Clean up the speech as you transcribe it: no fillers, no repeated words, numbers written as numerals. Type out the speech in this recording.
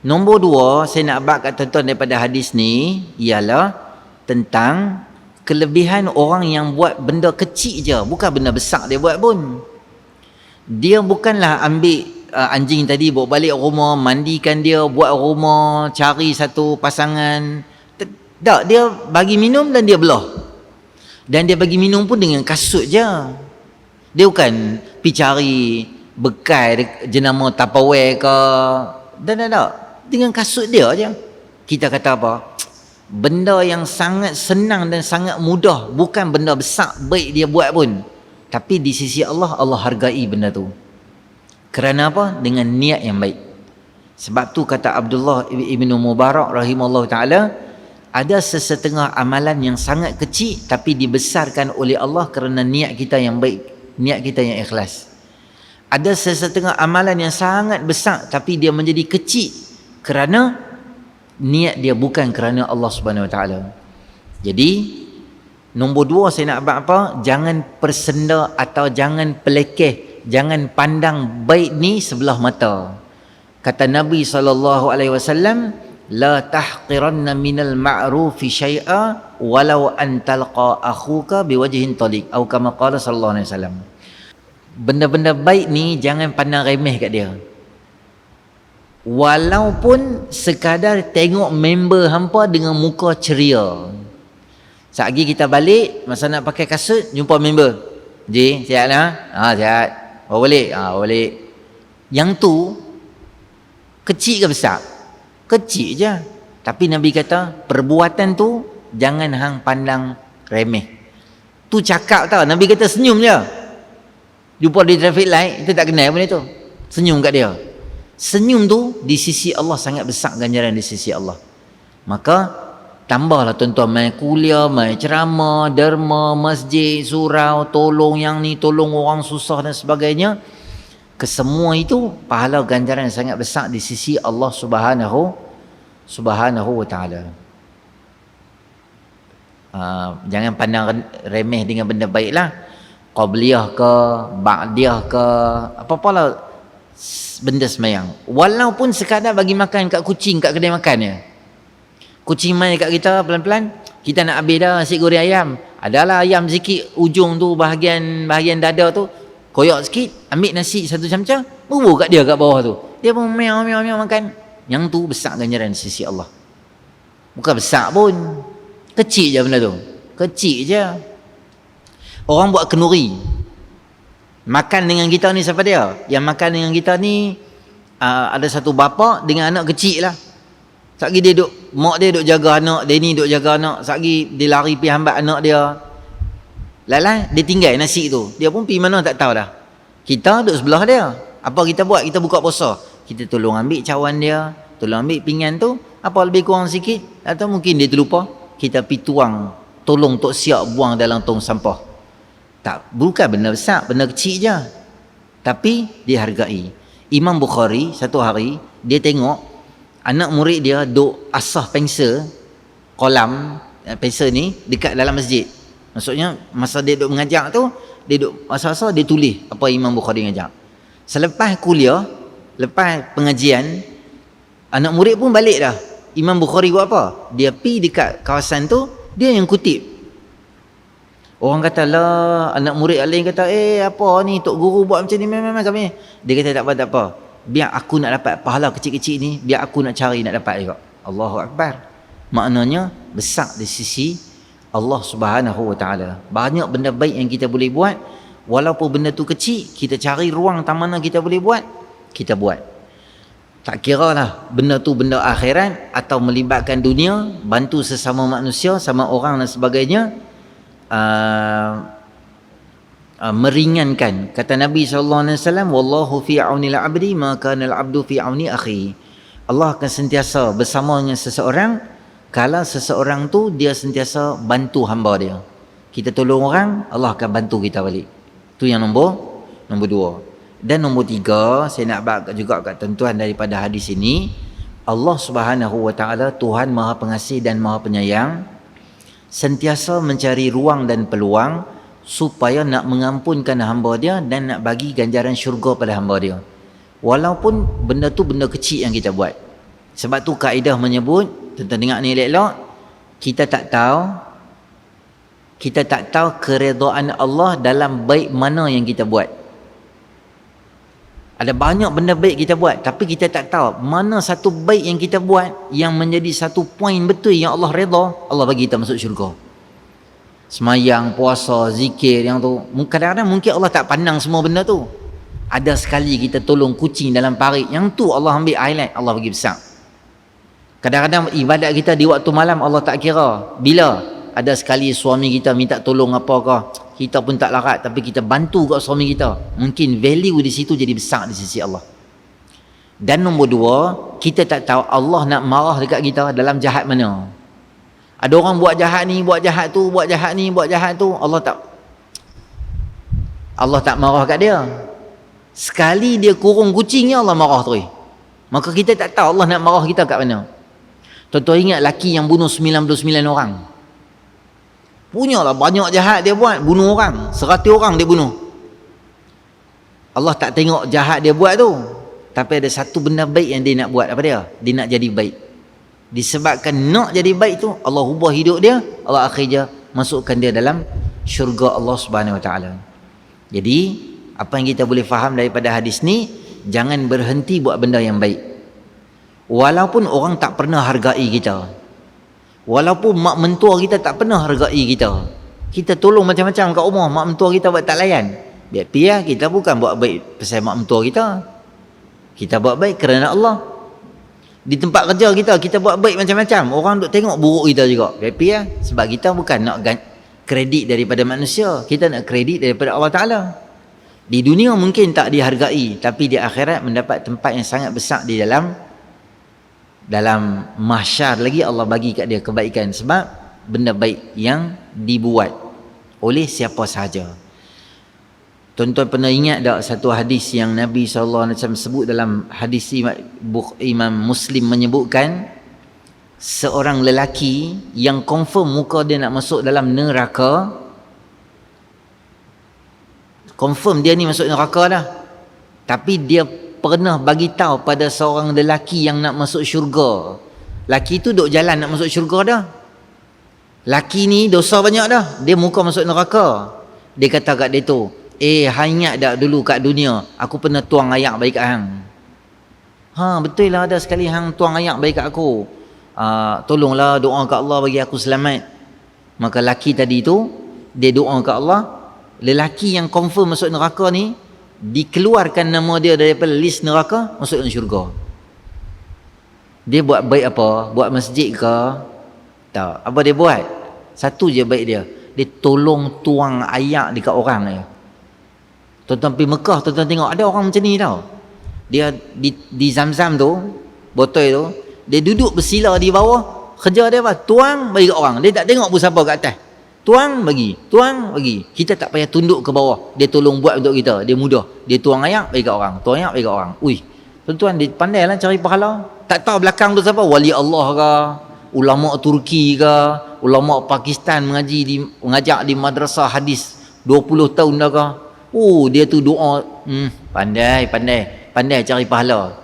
Nombor dua, saya nak abad kat tuan-tuan daripada hadis ni ialah tentang kelebihan orang yang buat benda kecil je, bukan benda besar dia buat pun. Dia bukanlah ambil anjing tadi bawa balik rumah, mandikan dia, buat rumah, cari satu pasangan. Tak, dia bagi minum dan dia belah. Dan dia bagi minum pun dengan kasut je. Dia bukan pergi cari bekal jenama Tupperware ke. Tak. Dengan kasut dia je. Kita kata apa? Benda yang sangat senang dan sangat mudah, bukan benda besar baik dia buat pun, tapi di sisi Allah, Allah hargai benda tu. Kerana apa? Dengan niat yang baik. Sebab tu kata Abdullah ibn Mubarak rahimahullah ta'ala, ada sesetengah amalan yang sangat kecil tapi dibesarkan oleh Allah kerana niat kita yang baik, niat kita yang ikhlas. Ada sesetengah amalan yang sangat besar tapi dia menjadi kecil kerana niat dia bukan kerana Allah Subhanahu Wa Taala. Jadi nombor dua saya nak abang apa? Jangan persenda atau jangan pelekeh, jangan pandang baik ni sebelah mata. Kata Nabi SAW, la tahqiranna minal ma'rufi syai'a walau an talqa akhuka biwajhin taliq, atau kama qala sallallahu alaihi wasallam. Benda-benda baik ni jangan pandang remeh kat dia. Walaupun sekadar tengok member hampa dengan muka ceria. Sekali kita balik, masa nak pakai kasut, jumpa member. Ji, sihat lah? Sihat. Balik? Balik. Yang tu, kecil ke besar? Kecil je. Tapi Nabi kata, perbuatan tu, jangan hang pandang remeh. Tu cakap tau, Nabi kata senyum je. Jumpa di traffic light, kita tak kenal benda tu. Senyum kat dia. Senyum tu di sisi Allah sangat besar ganjaran di sisi Allah. Maka tambahlah tuan-tuan main kuliah, main ceramah, derma, masjid, surau, tolong yang ni, tolong orang susah dan sebagainya. Kesemua itu pahala ganjaran yang sangat besar di sisi Allah Subhanahu wa taala. Jangan pandang remeh dengan benda baiklah. Qabliyah ke, ba'diyah ke, apa-apalah benda semayang. Walaupun sekadar bagi makan kat kucing kat kedai makan je. Kucing main kat kita pelan-pelan, kita nak habis dah nasi goreng ayam. Adalah ayam sikit ujung tu, bahagian dada tu koyak sikit, ambil nasi satu camca, bubur kat dia kat bawah tu. Dia pun meow makan. Yang tu besar ganjaran di sisi Allah. Bukan besar pun. Kecil je benda tu. Kecil je. Orang buat kenduri. Makan dengan kita ni siapa dia? Yang makan dengan kita ni ada satu bapa dengan anak kecil lah. Sekali dia duk, mak dia duk jaga anak, dia ni duk jaga anak. Sekali dia lari pergi hambat anak dia. Lalah dia tinggal nasi tu. Dia pun pergi mana tak tahu dah. Kita duk sebelah dia. Apa kita buat? Kita buka puasa. Kita tolong ambil cawan dia, tolong ambil pinggan tu, apa lebih kurang sikit, atau mungkin dia terlupa, kita pergi tuang, tolong Tok Siap buang dalam tong sampah. Tak, bukan benda besar, benda kecil je. Tapi dihargai. Imam Bukhari satu hari dia tengok anak murid dia duk asah pensel kolam pensel ni dekat dalam masjid. Maksudnya masa dia duk mengajar tu, dia duk asah-asah, dia tulis apa Imam Bukhari mengajar. Selepas kuliah, lepas pengajian, anak murid pun balik dah. Imam Bukhari buat apa? Dia pergi dekat kawasan tu, dia yang kutip. Orang kata lah, anak murid lain kata, apa ni Tok Guru buat macam ni, memang kami. Dia kata tak apa. Biar aku nak dapat pahala kecil-kecil ni, biar aku nak cari nak dapat juga. Allahu Akbar. Maknanya besar di sisi Allah Subhanahu wa taala. Banyak benda baik yang kita boleh buat, walaupun benda tu kecil, kita cari ruang tak mana kita boleh buat, kita buat. Tak kira lah benda tu benda akhirat atau melibatkan dunia, bantu sesama manusia, sama orang dan sebagainya. Meringankan. Kata Nabi SAW, wallahu fi auni al-abdi ma kana al-abdu fi auni akhi. Allah akan sentiasa bersama dengan seseorang kalau seseorang tu dia sentiasa bantu hamba dia. Kita tolong orang, Allah akan bantu kita balik. Tu yang nombor dua. Dan nombor tiga, saya nak bagi juga kat tuan-tuan daripada hadis ini, Allah Subhanahu wa taala Tuhan Maha Pengasih dan Maha Penyayang, sentiasa mencari ruang dan peluang supaya nak mengampunkan hamba dia dan nak bagi ganjaran syurga pada hamba dia. Walaupun benda tu benda kecil yang kita buat. Sebab tu kaedah menyebut, tuan-tuan dengar ni elok-elok, kita tak tahu keredaan Allah dalam baik mana yang kita buat. Ada banyak benda baik kita buat, tapi kita tak tahu mana satu baik yang kita buat yang menjadi satu poin betul yang Allah redha, Allah bagi kita masuk syurga. Semayang, puasa, zikir yang tu, kadang-kadang mungkin Allah tak pandang semua benda tu. Ada sekali kita tolong kucing dalam parit, yang tu Allah ambil highlight, Allah bagi besar. Kadang-kadang ibadat kita di waktu malam Allah tak kira. Bila ada sekali suami kita minta tolong apakah, kita pun tak larat, tapi kita bantu kat suami kita, mungkin value di situ jadi besar di sisi Allah. Dan nombor dua, kita tak tahu Allah nak marah dekat kita dalam jahat mana. Ada orang buat jahat ni, buat jahat tu, buat jahat ni, buat jahat tu, Allah tak marah kat dia. Sekali dia kurung kucingnya, Allah marah terus. Maka kita tak tahu Allah nak marah kita kat mana. Tuan-tuan ingat laki yang bunuh 99 orang, punyalah banyak jahat dia buat, bunuh orang 100 orang dia bunuh. Allah tak tengok jahat dia buat tu, tapi ada satu benda baik yang dia nak buat. Apa dia? Dia nak jadi baik. Disebabkan nak jadi baik tu, Allah ubah hidup dia, Allah akhirnya masukkan dia dalam syurga Allah Subhanahu Wa Taala. Jadi apa yang kita boleh faham daripada hadis ni, jangan berhenti buat benda yang baik. Walaupun orang tak pernah hargai kita, walaupun mak mentua kita tak pernah hargai kita, kita tolong macam-macam kat rumah, mak mentua kita buat tak layan, biar piah, kita bukan buat baik pasal mak mentua kita buat baik kerana Allah. Di tempat kerja kita buat baik macam-macam, orang duk tengok buruk kita juga, biar piah, sebab kita bukan nak kredit daripada manusia, kita nak kredit daripada Allah Ta'ala. Di dunia mungkin tak dihargai, tapi di akhirat mendapat tempat yang sangat besar di dalam mahsyar lagi. Allah bagi kat dia kebaikan sebab benda baik yang dibuat oleh siapa sahaja. Tuan-tuan pernah ingat tak satu hadis yang Nabi SAW sebut dalam hadis Imam Muslim menyebutkan, seorang lelaki yang confirm muka dia nak masuk dalam neraka, confirm dia ni masuk neraka dah, tapi dia pernah bagi tahu pada seorang lelaki yang nak masuk syurga. Laki tu duk jalan nak masuk syurga dah, laki ni dosa banyak dah, dia muka masuk neraka. Dia kata kat dia tu, hang ingat tak dulu kat dunia aku pernah tuang ayak baik kat hang? Betul lah, ada sekali hang tuang ayak baik kat aku. Tolonglah doa kat Allah bagi aku selamat. Maka laki tadi tu dia doa kat Allah. Lelaki yang confirm masuk neraka ni dikeluarkan nama dia daripada list neraka, masuk dalam syurga. Dia buat baik apa? Buat masjid ke? Tak. Apa dia buat? Satu je baik dia, dia tolong tuang ayak dekat orang ni. Tuan-tuan pergi Mekah, tuan-tuan tengok ada orang macam ni tau. Dia di Zam-Zam tu, botol tu, dia duduk bersila di bawah, kerja dia apa? Tuang bagi kat orang. Dia tak tengok pun siapa kat atas. Tuang bagi. Kita tak payah tunduk ke bawah, dia tolong buat untuk kita, dia mudah. Dia tuang ayak bagi kat orang, tuang ayak bagi kat orang. Ui, tuan-tuan dia pandai lah cari pahala. Tak tahu belakang tu siapa, wali Allah ke, ulama Turki ke, ulama Pakistan mengajak di madrasah hadis 20 tahun dah ke. Dia tu doa, pandai cari pahala.